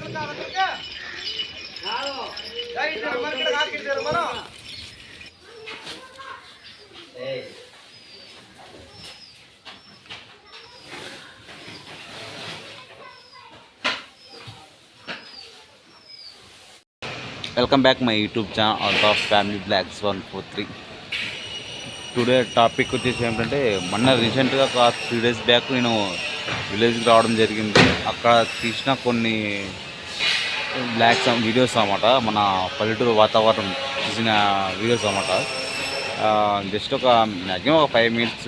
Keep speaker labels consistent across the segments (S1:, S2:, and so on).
S1: Welcome back my YouTube channel out of family blogs 143. Today topic వచ్చేసి ఏమిటంటే మొన్న రీసెంట్గా ఒక 3 days బ్యాక్ నేను విలేజ్కి రావడం జరిగింది. అక్కడ తీసిన కొన్ని బ్లాగ్స్ వీడియోస్ అన్నమాట, మన పల్లెటూరు వాతావరణం తీసిన వీడియోస్ అన్నమాట. జస్ట్ ఒక మ్యాక్సిమం ఒక 5 minutes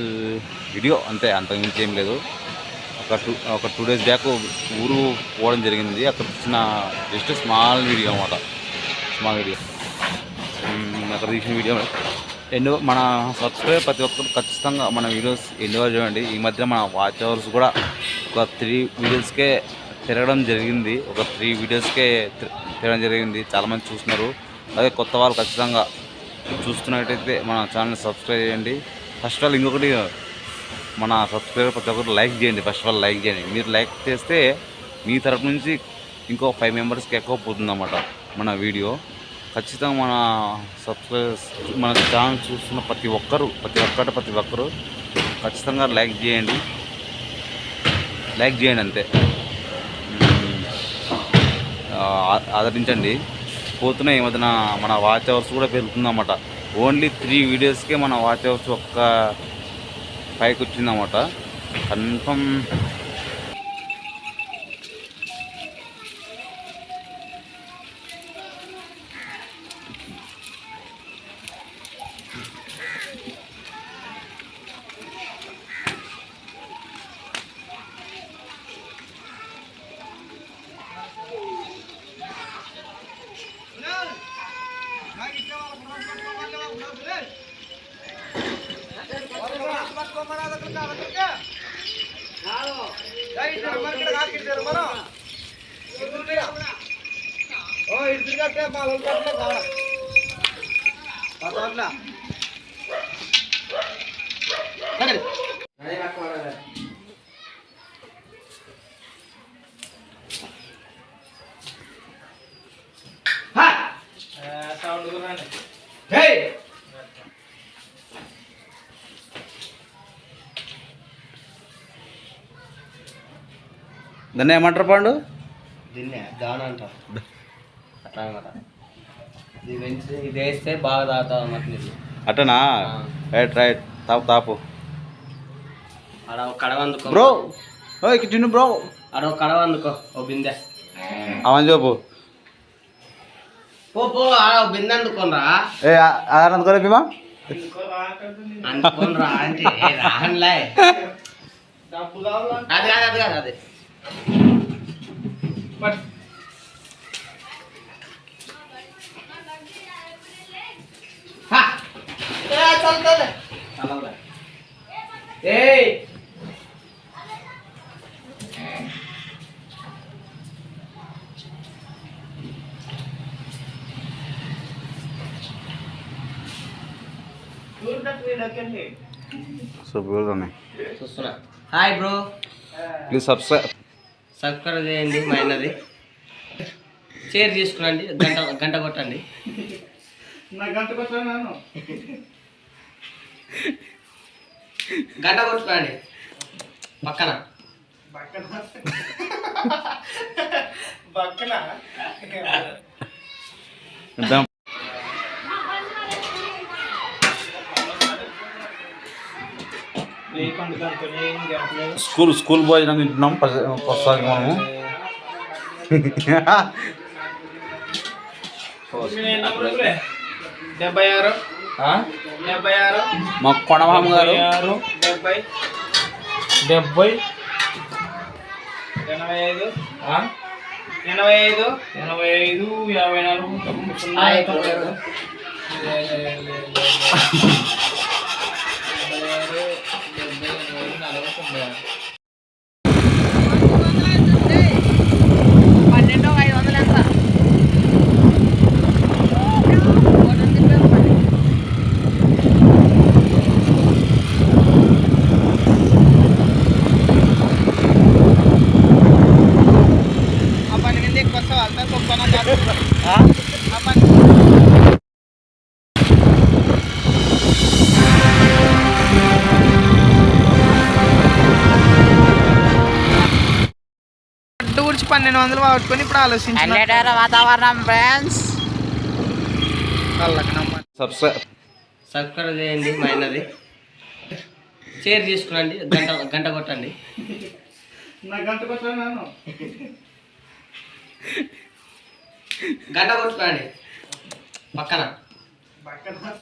S1: వీడియో అంతే, అంతకుమించి ఏం లేదు. ఒక 2 days బ్యాక్ ఊరు పోవడం జరిగింది. అక్కడ తీసిన జస్ట్ స్మాల్ వీడియో అన్నమాట, స్మాల్ వీడియో. అక్కడ తీసిన వీడియో మన సబ్స్క్రైబర్ ప్రతి ఒక్కరు ఖచ్చితంగా మన వీడియోస్ ఎంజాయ్ చేయండి. ఈ మధ్య మన వాచ్ అవర్స్ కూడా ఒక 3 వీడియోస్కే తిరగడం జరిగింది. ఒక 3 వీడియోస్కే తిరగడం జరిగింది. చాలామంది చూస్తున్నారు. అదే కొత్త వాళ్ళు ఖచ్చితంగా చూస్తున్నట్టయితే మన ఛానల్ని సబ్స్క్రైబ్ చేయండి. ఫస్ట్ ఆఫ్ ఆల్ ఇంకొకటి, మన సబ్స్క్రైబర్ ప్రతి ఒక్కరు లైక్ చేయండి. ఫస్ట్ ఆఫ్ ఆల్ లైక్ చేయండి. మీరు లైక్ చేస్తే మీ తరపు నుంచి ఇంకో 5 members-కి ఎక్కువ పోతుందన్నమాట మన వీడియో. ఖచ్చితంగా మన సబ్స్క్రైబర్స్, మన ఛానల్ చూస్తున్న ప్రతి ఒక్కరు ఖచ్చితంగా లైక్ చేయండి అంతే. ఆదరించండి. పోతున్నాయి ఈ మధ్యన మన వాచ్ అవర్స్ కూడా పెరుగుతుందన్నమాట. ఓన్లీ 3 వీడియోస్కే మన వాచ్ అవర్స్ ఒక్క 5కి వచ్చిందన్నమాట. కన్ఫర్మ్ దాన్ని ఏమంటారు పండు?
S2: దీన్నే దాన అంటారు అట్లా అనమాట. ఇది పెంచి ఇది వేస్తే బాగా తాగుతావు అన్నమాట నీళ్ళు.
S1: అట్టనా? రైట్ తాపు
S2: ఆడ ఒక కడవ అందుకో
S1: బ్రో. చిన్న బ్రో,
S2: ఆడ ఒక కడవ అందుకో, ఓ బిందె
S1: అవని చెప్పు.
S2: పో ఆడ ఒక బిందె అందుకోనరా.
S1: అందుకోలే భీమా
S2: అందుకోనరా అంటే రాహన్లే. అది కాదు అది చూస్తున్నా. హాయ్ బ్రో,
S1: ప్లీజ్
S2: సబ్స్క్రైబ్ చేయండి మా అన్నది. షేర్ చేసుకునండి, గంట కొట్టండి. గంట కొట్టుకోండి పక్కన.
S1: స్కూల్ భోజనం తింటున్నాం ప్రస్తుతానికి మనము. మా కొడమామ గారు
S2: 70 85 54 ఎక్కువ
S3: అడ్డు గురించి 1200 పట్టుకొని ఇప్పుడు ఆలోచించి
S2: వాతావరణం ఫ్రెండ్స్.
S1: సబ్స్క్రైబ్
S2: చేయండి మా అన్నది. షేర్ చేసుకునండి. గంట కొట్టండి. గంట కొట్టుకోండి పక్కన.